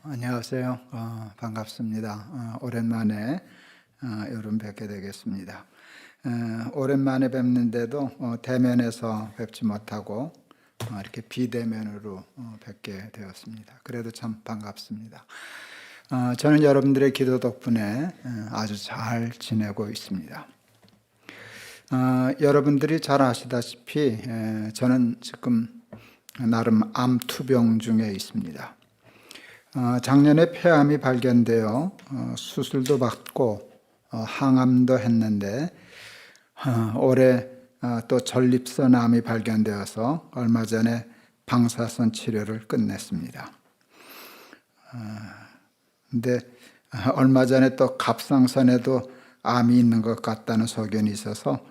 안녕하세요. 반갑습니다. 오랜만에 여러분 뵙게 되겠습니다. 오랜만에 뵙는데도 대면에서 뵙지 못하고 이렇게 비대면으로 뵙게 되었습니다. 그래도 참 반갑습니다. 저는 여러분들의 기도 덕분에 아주 잘 지내고 있습니다. 여러분들이 잘 아시다시피 저는 지금 나름 암 투병 중에 있습니다. 작년에 폐암이 발견되어 수술도 받고 항암도 했는데 올해 또 전립선암이 발견되어서 얼마 전에 방사선 치료를 끝냈습니다. 근데 얼마 전에 또 갑상선에도 암이 있는 것 같다는 소견이 있어서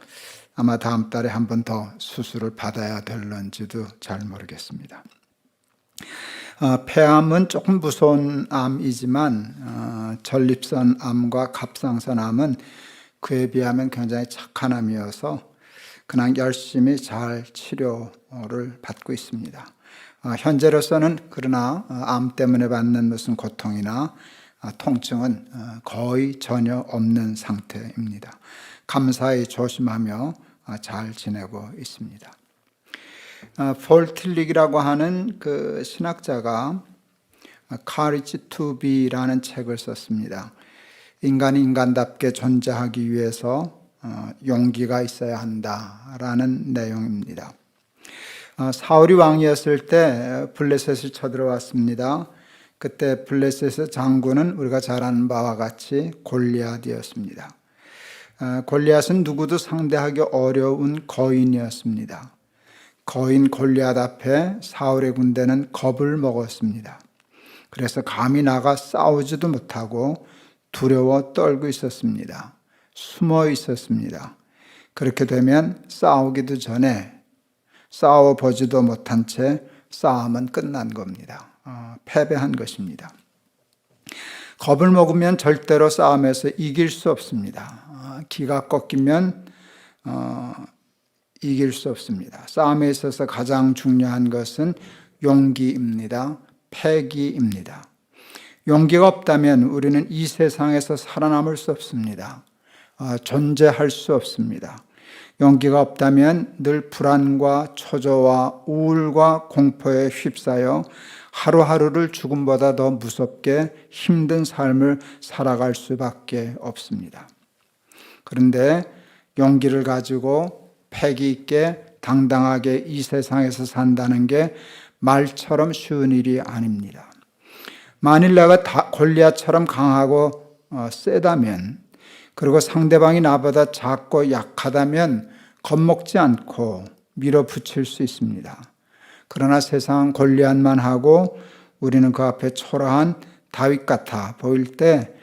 아마 다음 달에 한 번 더 수술을 받아야 될런지도 잘 모르겠습니다. 폐암은 조금 무서운 암이지만 전립선 암과 갑상선 암은 그에 비하면 굉장히 착한 암이어서 그냥 열심히 잘 치료를 받고 있습니다. 현재로서는 그러나 암 때문에 받는 무슨 고통이나 통증은 거의 전혀 없는 상태입니다. 감사히 조심하며 잘 지내고 있습니다. 폴 틸릭이라고 하는 그 신학자가 Courage to Be라는 책을 썼습니다. 인간이 인간답게 존재하기 위해서 용기가 있어야 한다라는 내용입니다. 사울이 왕이었을 때 블레셋을 쳐들어왔습니다. 그때 블레셋의 장군은 우리가 잘 아는 바와 같이 골리앗이었습니다. 골리앗은 누구도 상대하기 어려운 거인이었습니다. 거인 골리앗 앞에 사울의 군대는 겁을 먹었습니다. 그래서 감히 나가 싸우지도 못하고 두려워 떨고 있었습니다. 숨어 있었습니다. 그렇게 되면 싸우기도 전에 싸워보지도 못한 채 싸움은 끝난 겁니다. 패배한 것입니다. 겁을 먹으면 절대로 싸움에서 이길 수 없습니다. 기가 꺾이면 이길 수 없습니다. 싸움에 있어서 가장 중요한 것은 용기입니다. 패기입니다. 용기가 없다면 우리는 이 세상에서 살아남을 수 없습니다. 존재할 수 없습니다. 용기가 없다면 늘 불안과 초조와 우울과 공포에 휩싸여 하루하루를 죽음보다 더 무섭게 힘든 삶을 살아갈 수밖에 없습니다. 그런데 용기를 가지고 패기 있게 당당하게 이 세상에서 산다는 게 말처럼 쉬운 일이 아닙니다. 만일 내가 골리앗처럼 강하고 세다면, 그리고 상대방이 나보다 작고 약하다면 겁먹지 않고 밀어붙일 수 있습니다. 그러나 세상 골리앗만 하고 우리는 그 앞에 초라한 다윗 같아 보일 때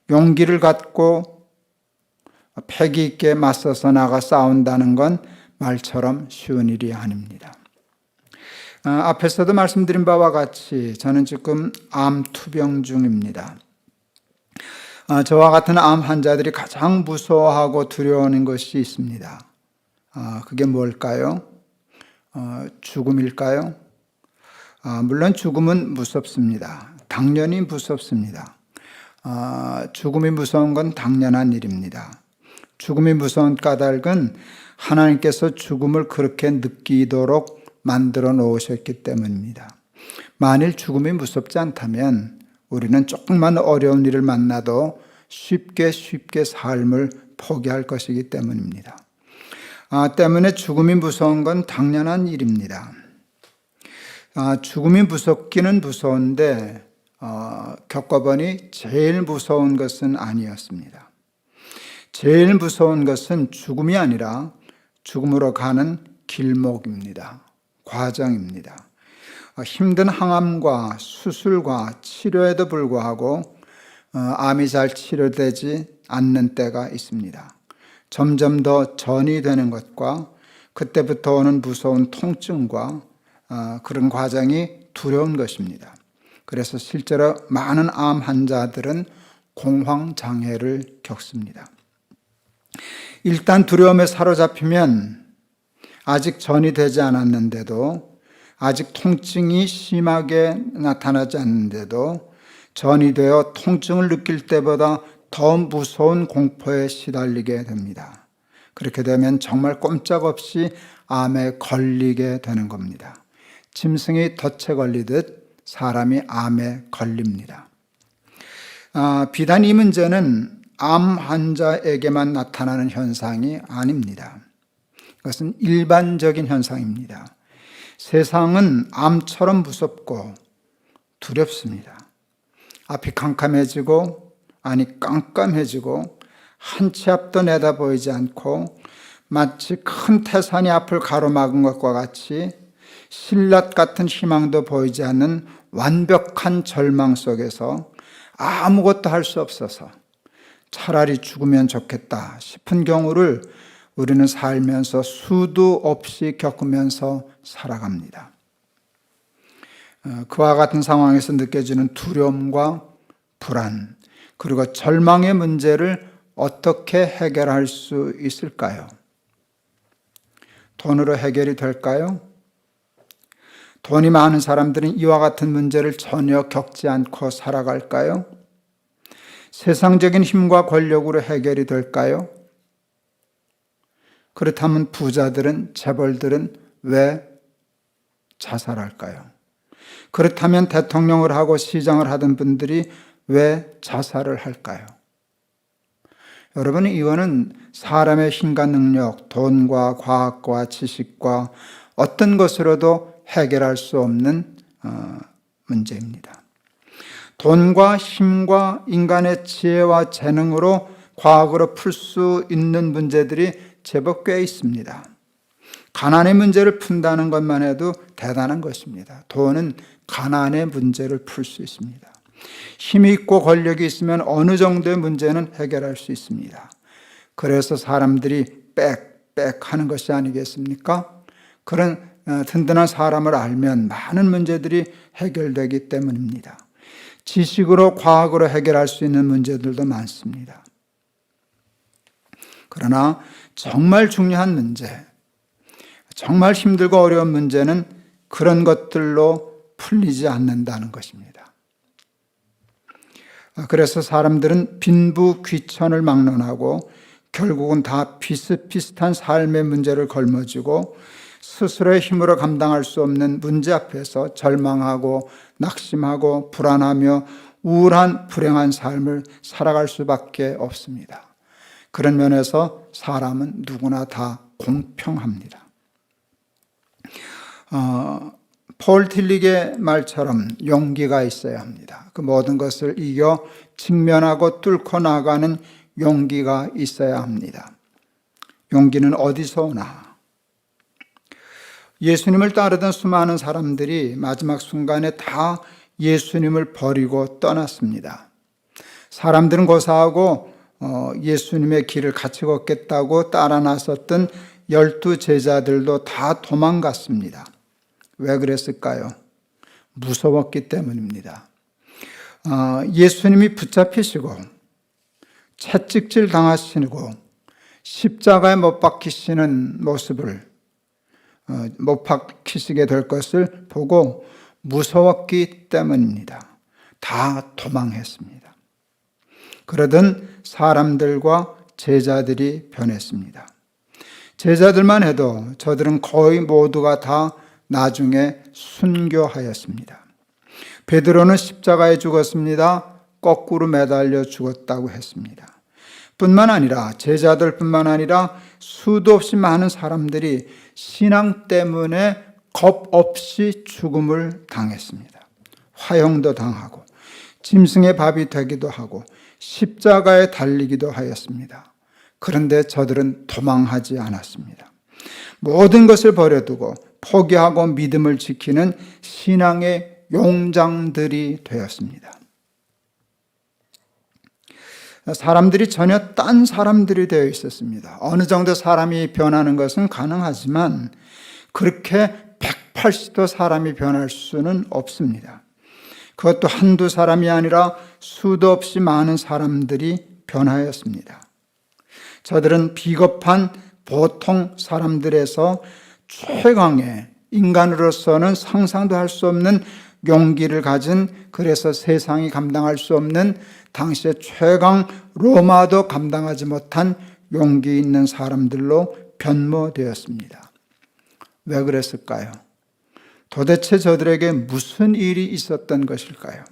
용기를 갖고 패기 있게 맞서서 나가 싸운다는 건 말처럼 쉬운 일이 아닙니다. 앞에서도 말씀드린 바와 같이 저는 지금 암 투병 중입니다. 저와 같은 암 환자들이 가장 무서워하고 두려워하는 것이 있습니다. 그게 뭘까요? 죽음일까요? 물론 죽음은 무섭습니다. 당연히 무섭습니다. 죽음이 무서운 건 당연한 일입니다. 죽음이 무서운 까닭은 하나님께서 죽음을 그렇게 느끼도록 만들어 놓으셨기 때문입니다. 만일 죽음이 무섭지 않다면 우리는 조금만 어려운 일을 만나도 쉽게 삶을 포기할 것이기 때문입니다. 때문에 죽음이 무서운 건 당연한 일입니다. 죽음이 무섭기는 무서운데 겪어보니 제일 무서운 것은 아니었습니다. 제일 무서운 것은 죽음이 아니라 죽음으로 가는 길목입니다. 과정입니다. 힘든 항암과 수술과 치료에도 불구하고 암이 잘 치료되지 않는 때가 있습니다. 점점 더 전이 되는 것과 그때부터 오는 무서운 통증과 그런 과정이 두려운 것입니다. 그래서 실제로 많은 암 환자들은 공황장애를 겪습니다. 일단 두려움에 사로잡히면 아직 전이 되지 않았는데도, 아직 통증이 심하게 나타나지 않는데도 전이 되어 통증을 느낄 때보다 더 무서운 공포에 시달리게 됩니다. 그렇게 되면 정말 꼼짝없이 암에 걸리게 되는 겁니다. 짐승이 덫에 걸리듯 사람이 암에 걸립니다. 비단 이 문제는 암 환자에게만 나타나는 현상이 아닙니다. 이것은 일반적인 현상입니다. 세상은 암처럼 무섭고 두렵습니다. 앞이 캄캄해지고, 아니 깜깜해지고, 한 치 앞도 내다보이지 않고 마치 큰 태산이 앞을 가로막은 것과 같이 신라 같은 희망도 보이지 않는 완벽한 절망 속에서 아무것도 할 수 없어서 차라리 죽으면 좋겠다 싶은 경우를 우리는 살면서 수도 없이 겪으면서 살아갑니다. 그와 같은 상황에서 느껴지는 두려움과 불안, 그리고 절망의 문제를 어떻게 해결할 수 있을까요? 돈으로 해결이 될까요? 돈이 많은 사람들은 이와 같은 문제를 전혀 겪지 않고 살아갈까요? 세상적인 힘과 권력으로 해결이 될까요? 그렇다면 부자들은, 재벌들은 왜 자살할까요? 그렇다면 대통령을 하고 시장을 하던 분들이 왜 자살을 할까요? 여러분, 이거는 사람의 힘과 능력, 돈과 과학과 지식과 어떤 것으로도 해결할 수 없는 문제입니다. 돈과 힘과 인간의 지혜와 재능으로 과학으로 풀 수 있는 문제들이 제법 꽤 있습니다. 가난의 문제를 푼다는 것만 해도 대단한 것입니다. 돈은 가난의 문제를 풀 수 있습니다. 힘이 있고 권력이 있으면 어느 정도의 문제는 해결할 수 있습니다. 그래서 사람들이 빽빽 하는 것이 아니겠습니까? 그런 든든한 사람을 알면 많은 문제들이 해결되기 때문입니다. 지식으로, 과학으로 해결할 수 있는 문제들도 많습니다. 그러나 정말 중요한 문제, 정말 힘들고 어려운 문제는 그런 것들로 풀리지 않는다는 것입니다. 그래서 사람들은 빈부귀천을 막론하고 결국은 다 비슷비슷한 삶의 문제를 걸머쥐고 스스로의 힘으로 감당할 수 없는 문제 앞에서 절망하고 낙심하고 불안하며 우울한 불행한 삶을 살아갈 수밖에 없습니다. 그런 면에서 사람은 누구나 다 공평합니다. 폴 틸릭의 말처럼 용기가 있어야 합니다. 그 모든 것을 이겨 직면하고 뚫고 나가는 용기가 있어야 합니다. 용기는 어디서 오나? 예수님을 따르던 수많은 사람들이 마지막 순간에 다 예수님을 버리고 떠났습니다. 사람들은 고사하고 예수님의 길을 같이 걷겠다고 따라 나섰던 12 제자들도 다 도망갔습니다. 왜 그랬을까요? 무서웠기 때문입니다. 예수님이 붙잡히시고 채찍질 당하시고 십자가에 못 박히시는 모습을 못 박히시게 될 것을 보고 무서웠기 때문입니다. 다 도망했습니다. 그러던 사람들과 제자들이 변했습니다. 제자들만 해도 저들은 거의 모두가 다 나중에 순교하였습니다. 베드로는 십자가에 죽었습니다. 거꾸로 매달려 죽었다고 했습니다. 뿐만 아니라 제자들뿐만 아니라 수도 없이 많은 사람들이 신앙 때문에 겁 없이 죽음을 당했습니다. 화형도 당하고 짐승의 밥이 되기도 하고 십자가에 달리기도 하였습니다. 그런데 저들은 도망하지 않았습니다. 모든 것을 버려두고 포기하고 믿음을 지키는 신앙의 용장들이 되었습니다. 사람들이 전혀 딴 사람들이 되어 있었습니다. 어느 정도 사람이 변하는 것은 가능하지만 그렇게 180도 사람이 변할 수는 없습니다. 그것도 한두 사람이 아니라 수도 없이 많은 사람들이 변하였습니다. 저들은 비겁한 보통 사람들에서 최강의 인간으로서는 상상도 할 수 없는 용기를 가진, 그래서 세상이 감당할 수 없는 당시의 최강 로마도 감당하지 못한 용기 있는 사람들로 변모되었습니다. 왜 그랬을까요? 도대체 저들에게 무슨 일이 있었던 것일까요?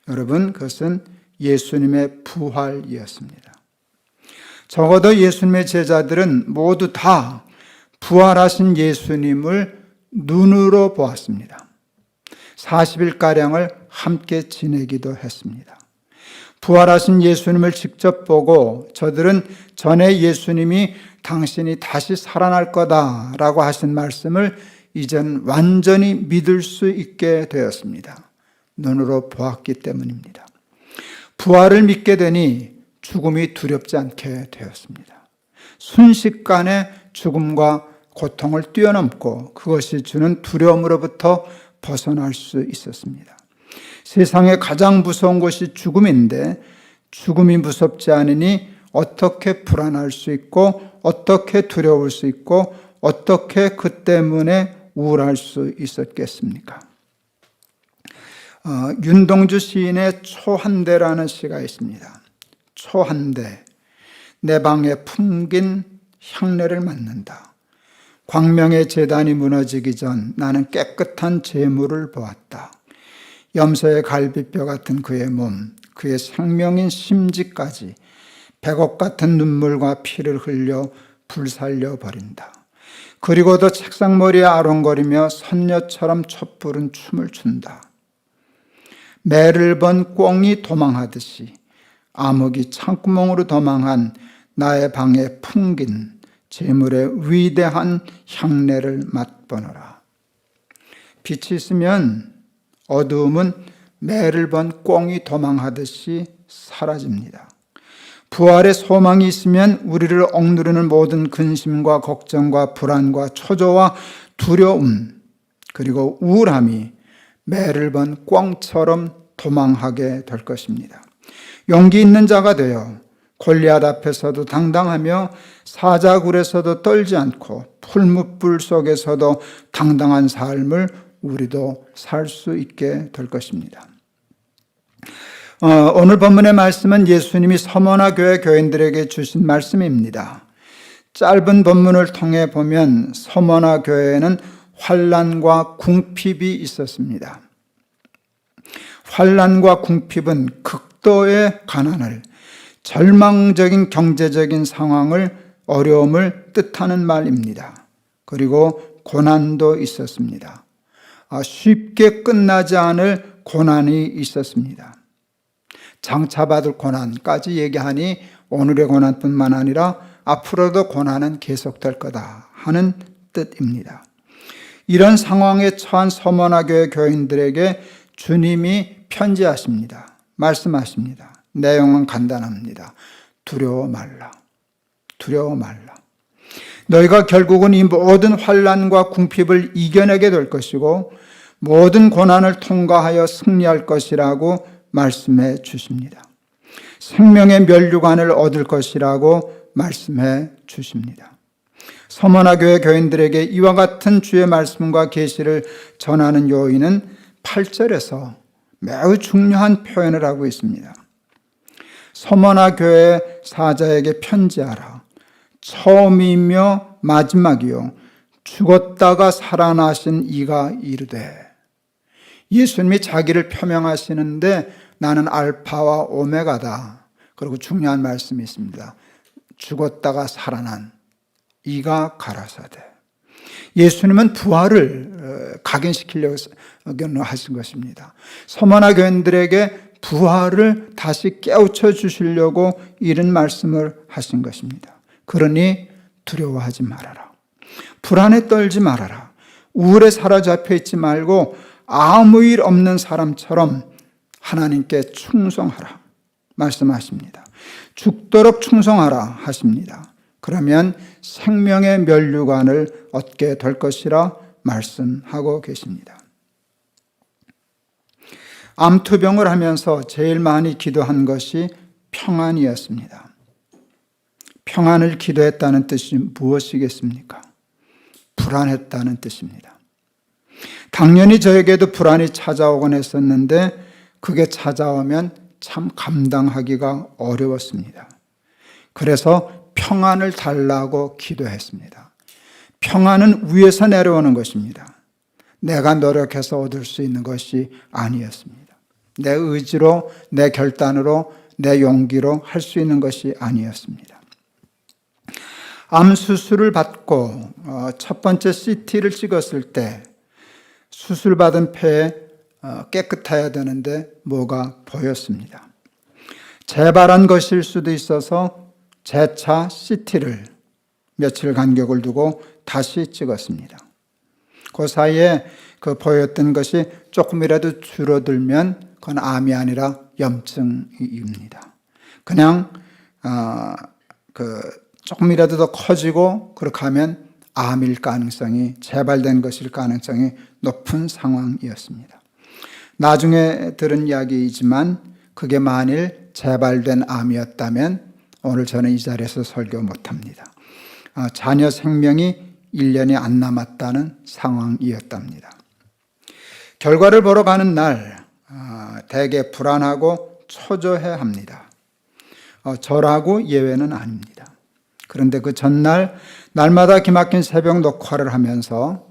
여러분, 그것은 예수님의 부활이었습니다. 적어도 예수님의 제자들은 모두 다 부활하신 예수님을 눈으로 보았습니다. 40일가량을 함께 지내기도 했습니다. 부활하신 예수님을 직접 보고 저들은 전에 예수님이 당신이 다시 살아날 거다라고 하신 말씀을 이젠 완전히 믿을 수 있게 되었습니다. 눈으로 보았기 때문입니다. 부활을 믿게 되니 죽음이 두렵지 않게 되었습니다. 순식간에 죽음과 고통을 뛰어넘고 그것이 주는 두려움으로부터 벗어날 수 있었습니다. 세상에 가장 무서운 것이 죽음인데 죽음이 무섭지 않으니 어떻게 불안할 수 있고 어떻게 두려울 수 있고 어떻게 그 때문에 우울할 수 있었겠습니까? 윤동주 시인의 초한대라는 시가 있습니다. 초한대, 내 방에 품긴 향내를 맡는다. 광명의 제단이 무너지기 전 나는 깨끗한 재물을 보았다. 염소의 갈비뼈 같은 그의 몸, 그의 생명인 심지까지 100억 같은 눈물과 피를 흘려 불살려 버린다. 그리고도 책상머리에 아롱거리며 선녀처럼 촛불은 춤을 춘다. 매를 번 꿩이 도망하듯이 암흑이 창구멍으로 도망한 나의 방에 풍긴 재물의 위대한 향내를 맛보노라. 빛이 있으면 어두움은 매를 번 꿩이 도망하듯이 사라집니다. 부활의 소망이 있으면 우리를 억누르는 모든 근심과 걱정과 불안과 초조와 두려움 그리고 우울함이 매를 번 꿩처럼 도망하게 될 것입니다. 용기 있는 자가 되어 골리앗 앞에서도 당당하며 사자굴에서도 떨지 않고 풀무불 속에서도 당당한 삶을 우리도 살 수 있게 될 것입니다. 오늘 본문의 말씀은 예수님이 서머나 교회 교인들에게 주신 말씀입니다. 짧은 본문을 통해 보면 서머나 교회에는 환난과 궁핍이 있었습니다. 환난과 궁핍은 극도의 가난을, 절망적인 경제적인 상황을, 어려움을 뜻하는 말입니다. 그리고 고난도 있었습니다. 쉽게 끝나지 않을 고난이 있었습니다. 장차 받을 고난까지 얘기하니 오늘의 고난뿐만 아니라 앞으로도 고난은 계속될 거다 하는 뜻입니다. 이런 상황에 처한 서머나 교회 교인들에게 주님이 편지하십니다. 말씀하십니다. 내용은 간단합니다. 두려워 말라. 두려워 말라. 너희가 결국은 이 모든 환난과 궁핍을 이겨내게 될 것이고 모든 고난을 통과하여 승리할 것이라고 말씀해 주십니다. 생명의 면류관을 얻을 것이라고 말씀해 주십니다. 서머나 교회 교인들에게 이와 같은 주의 말씀과 계시를 전하는 요인은 8절에서 매우 중요한 표현을 하고 있습니다. 서머나 교회 사자에게 편지하라. 처음이며 마지막이요 죽었다가 살아나신 이가 이르되. 예수님이 자기를 표명하시는데 나는 알파와 오메가다. 그리고 중요한 말씀이 있습니다. 죽었다가 살아난 이가 가라사대. 예수님은 부활을 각인시키려고 하신 것입니다. 서머나 교인들에게 부활을 다시 깨우쳐 주시려고 이런 말씀을 하신 것입니다. 그러니 두려워하지 말아라. 불안에 떨지 말아라. 우울에 사로잡혀 있지 말고 아무 일 없는 사람처럼 하나님께 충성하라 말씀하십니다. 죽도록 충성하라 하십니다. 그러면 생명의 면류관을 얻게 될 것이라 말씀하고 계십니다. 암투병을 하면서 제일 많이 기도한 것이 평안이었습니다. 평안을 기도했다는 뜻이 무엇이겠습니까? 불안했다는 뜻입니다. 당연히 저에게도 불안이 찾아오곤 했었는데 그게 찾아오면 참 감당하기가 어려웠습니다. 그래서 평안을 달라고 기도했습니다. 평안은 위에서 내려오는 것입니다. 내가 노력해서 얻을 수 있는 것이 아니었습니다. 내 의지로, 내 결단으로, 내 용기로 할 수 있는 것이 아니었습니다. 암 수술을 받고 첫 번째 CT를 찍었을 때 수술받은 폐에 깨끗해야 되는데 뭐가 보였습니다. 재발한 것일 수도 있어서 재차 CT를 며칠 간격을 두고 다시 찍었습니다. 그 사이에 그 보였던 것이 조금이라도 줄어들면 그건 암이 아니라 염증입니다. 그냥 조금이라도 더 커지고 그렇게 하면 암일 가능성이, 재발된 것일 가능성이 높은 상황이었습니다. 나중에 들은 이야기이지만 그게 만일 재발된 암이었다면 오늘 저는 이 자리에서 설교 못합니다. 자녀 생명이 1년이 안 남았다는 상황이었답니다. 결과를 보러 가는 날 되게 불안하고 초조해합니다. 저라고 예외는 아닙니다. 그런데 그 전날 날마다 기막힌 새벽 녹화를 하면서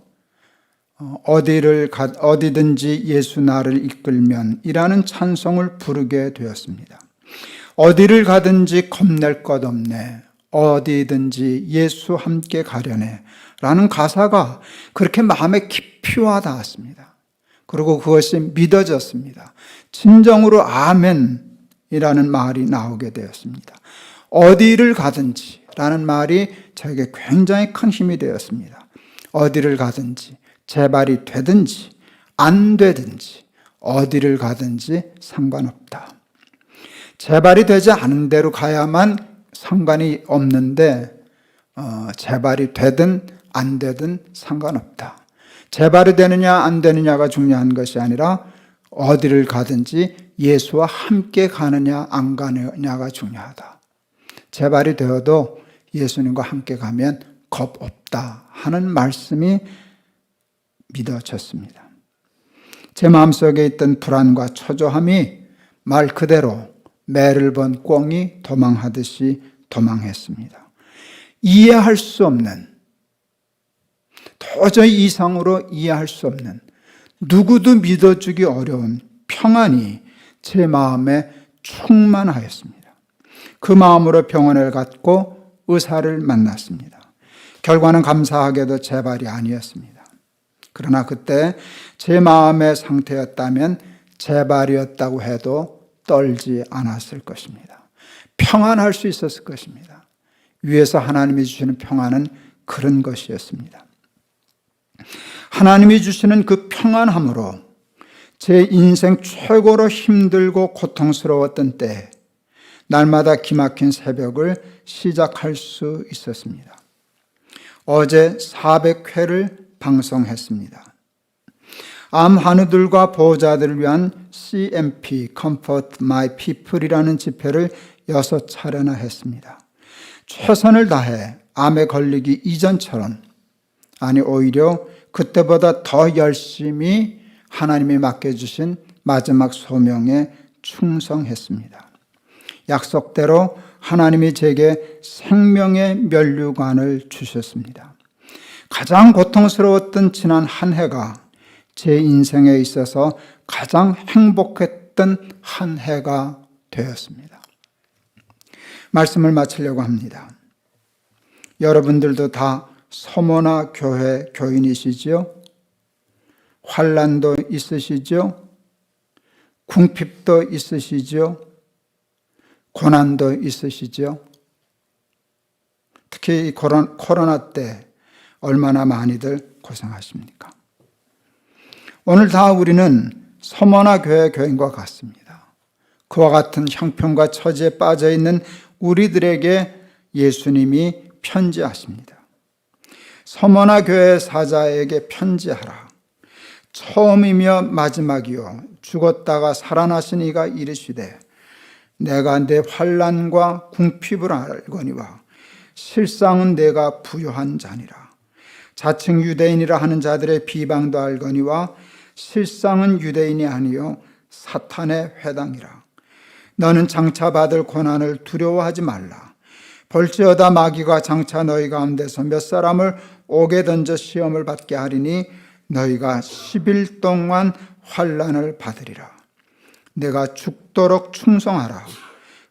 어디든지 예수 나를 이끌면 이라는 찬송을 부르게 되었습니다. 어디를 가든지 겁낼 것 없네, 어디든지 예수 함께 가려네 라는 가사가 그렇게 마음에 깊이 와 닿았습니다. 그리고 그것이 믿어졌습니다. 진정으로 아멘이라는 말이 나오게 되었습니다. 어디를 가든지 라는 말이 저에게 굉장히 큰 힘이 되었습니다. 어디를 가든지, 재발이 되든지 안 되든지 어디를 가든지 상관없다. 재발이 되지 않은 대로 가야만 상관이 없는데 재발이 되든 안 되든 상관없다. 재발이 되느냐 안 되느냐가 중요한 것이 아니라 어디를 가든지 예수와 함께 가느냐 안 가느냐가 중요하다. 재발이 되어도 예수님과 함께 가면 겁 없다 하는 말씀이 믿어졌습니다. 제 마음속에 있던 불안과 초조함이 말 그대로 매를 본 꿩이 도망하듯이 도망했습니다. 이해할 수 없는, 도저히 이상으로 이해할 수 없는, 누구도 믿어주기 어려운 평안이 제 마음에 충만하였습니다. 그 마음으로 병원을 갔고 의사를 만났습니다. 결과는 감사하게도 재발이 아니었습니다. 그러나 그때 제 마음의 상태였다면 재발이었다고 해도 떨지 않았을 것입니다. 평안할 수 있었을 것입니다. 위에서 하나님이 주시는 평안은 그런 것이었습니다. 하나님이 주시는 그 평안함으로 제 인생 최고로 힘들고 고통스러웠던 때 날마다 기막힌 새벽을 시작할 수 있었습니다. 어제 400회를 방송했습니다. 암 환우들과 보호자들을 위한 CMP, Comfort My People이라는 집회를 6차례나 했습니다. 최선을 다해 암에 걸리기 이전처럼, 아니 오히려 그때보다 더 열심히 하나님이 맡겨주신 마지막 소명에 충성했습니다. 약속대로 하나님이 제게 생명의 면류관을 주셨습니다. 가장 고통스러웠던 지난 한 해가 제 인생에 있어서 가장 행복했던 한 해가 되었습니다. 말씀을 마치려고 합니다. 여러분들도 다 서모나 교회 교인이시지요? 환난도 있으시죠? 궁핍도 있으시죠? 고난도 있으시죠? 특히 이 코로나 때 얼마나 많이들 고생하십니까? 오늘 다 우리는 서머나 교회 교인과 같습니다. 그와 같은 형편과 처지에 빠져있는 우리들에게 예수님이 편지하십니다. 서머나 교회 사자에게 편지하라. 처음이며 마지막이요 죽었다가 살아나신 이가 이르시되 내가 내 환난과 궁핍을 알거니와 실상은 내가 부요한 자니라. 자칭 유대인이라 하는 자들의 비방도 알거니와 실상은 유대인이 아니요 사탄의 회당이라. 너는 장차 받을 고난을 두려워하지 말라. 볼지어다 마귀가 장차 너희 가운데서 몇 사람을 옥에 던져 시험을 받게 하리니 너희가 10일 동안 환난을 받으리라. 내가 죽도록 충성하라.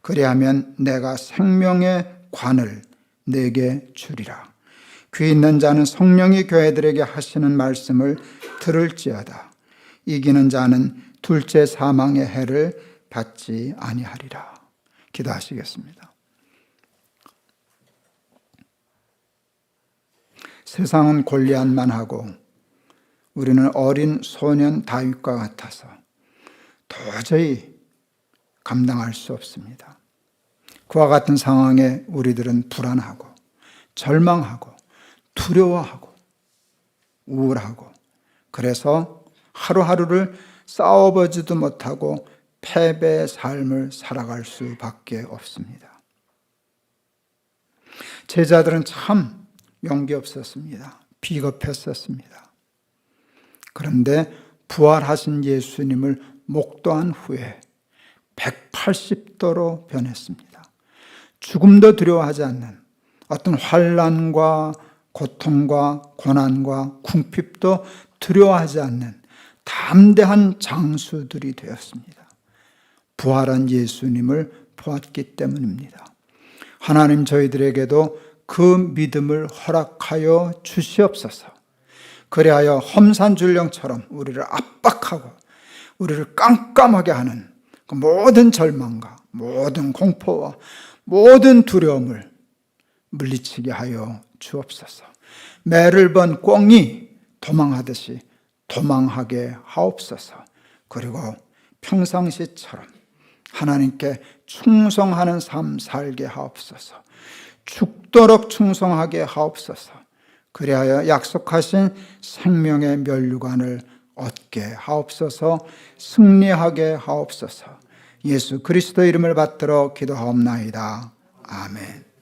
그리하면 내가 생명의 관을 내게 주리라. 귀 있는 자는 성령이 교회들에게 하시는 말씀을 들을지어다. 이기는 자는 둘째 사망의 해를 받지 아니하리라. 기도하시겠습니다. 세상은 골리앗만 하고 우리는 어린 소년 다윗과 같아서 도저히 감당할 수 없습니다. 그와 같은 상황에 우리들은 불안하고 절망하고 두려워하고 우울하고, 그래서 하루하루를 싸워보지도 못하고 패배의 삶을 살아갈 수밖에 없습니다. 제자들은 참 용기 없었습니다. 비겁했었습니다. 그런데 부활하신 예수님을 목도한 후에 180도로 변했습니다. 죽음도 두려워하지 않는, 어떤 환난과 고통과 고난과 궁핍도 두려워하지 않는 담대한 장수들이 되었습니다. 부활한 예수님을 보았기 때문입니다. 하나님, 저희들에게도 그 믿음을 허락하여 주시옵소서. 그리하여 험산줄령처럼 우리를 압박하고 우리를 깜깜하게 하는 그 모든 절망과 모든 공포와 모든 두려움을 물리치게 하여 주옵소서. 매를 번 꿩이 도망하듯이 도망하게 하옵소서. 그리고 평상시처럼 하나님께 충성하는 삶 살게 하옵소서. 죽도록 충성하게 하옵소서. 그리하여 약속하신 생명의 면류관을 얻게 하옵소서. 승리하게 하옵소서. 예수 그리스도 이름을 받들어 기도하옵나이다. 아멘.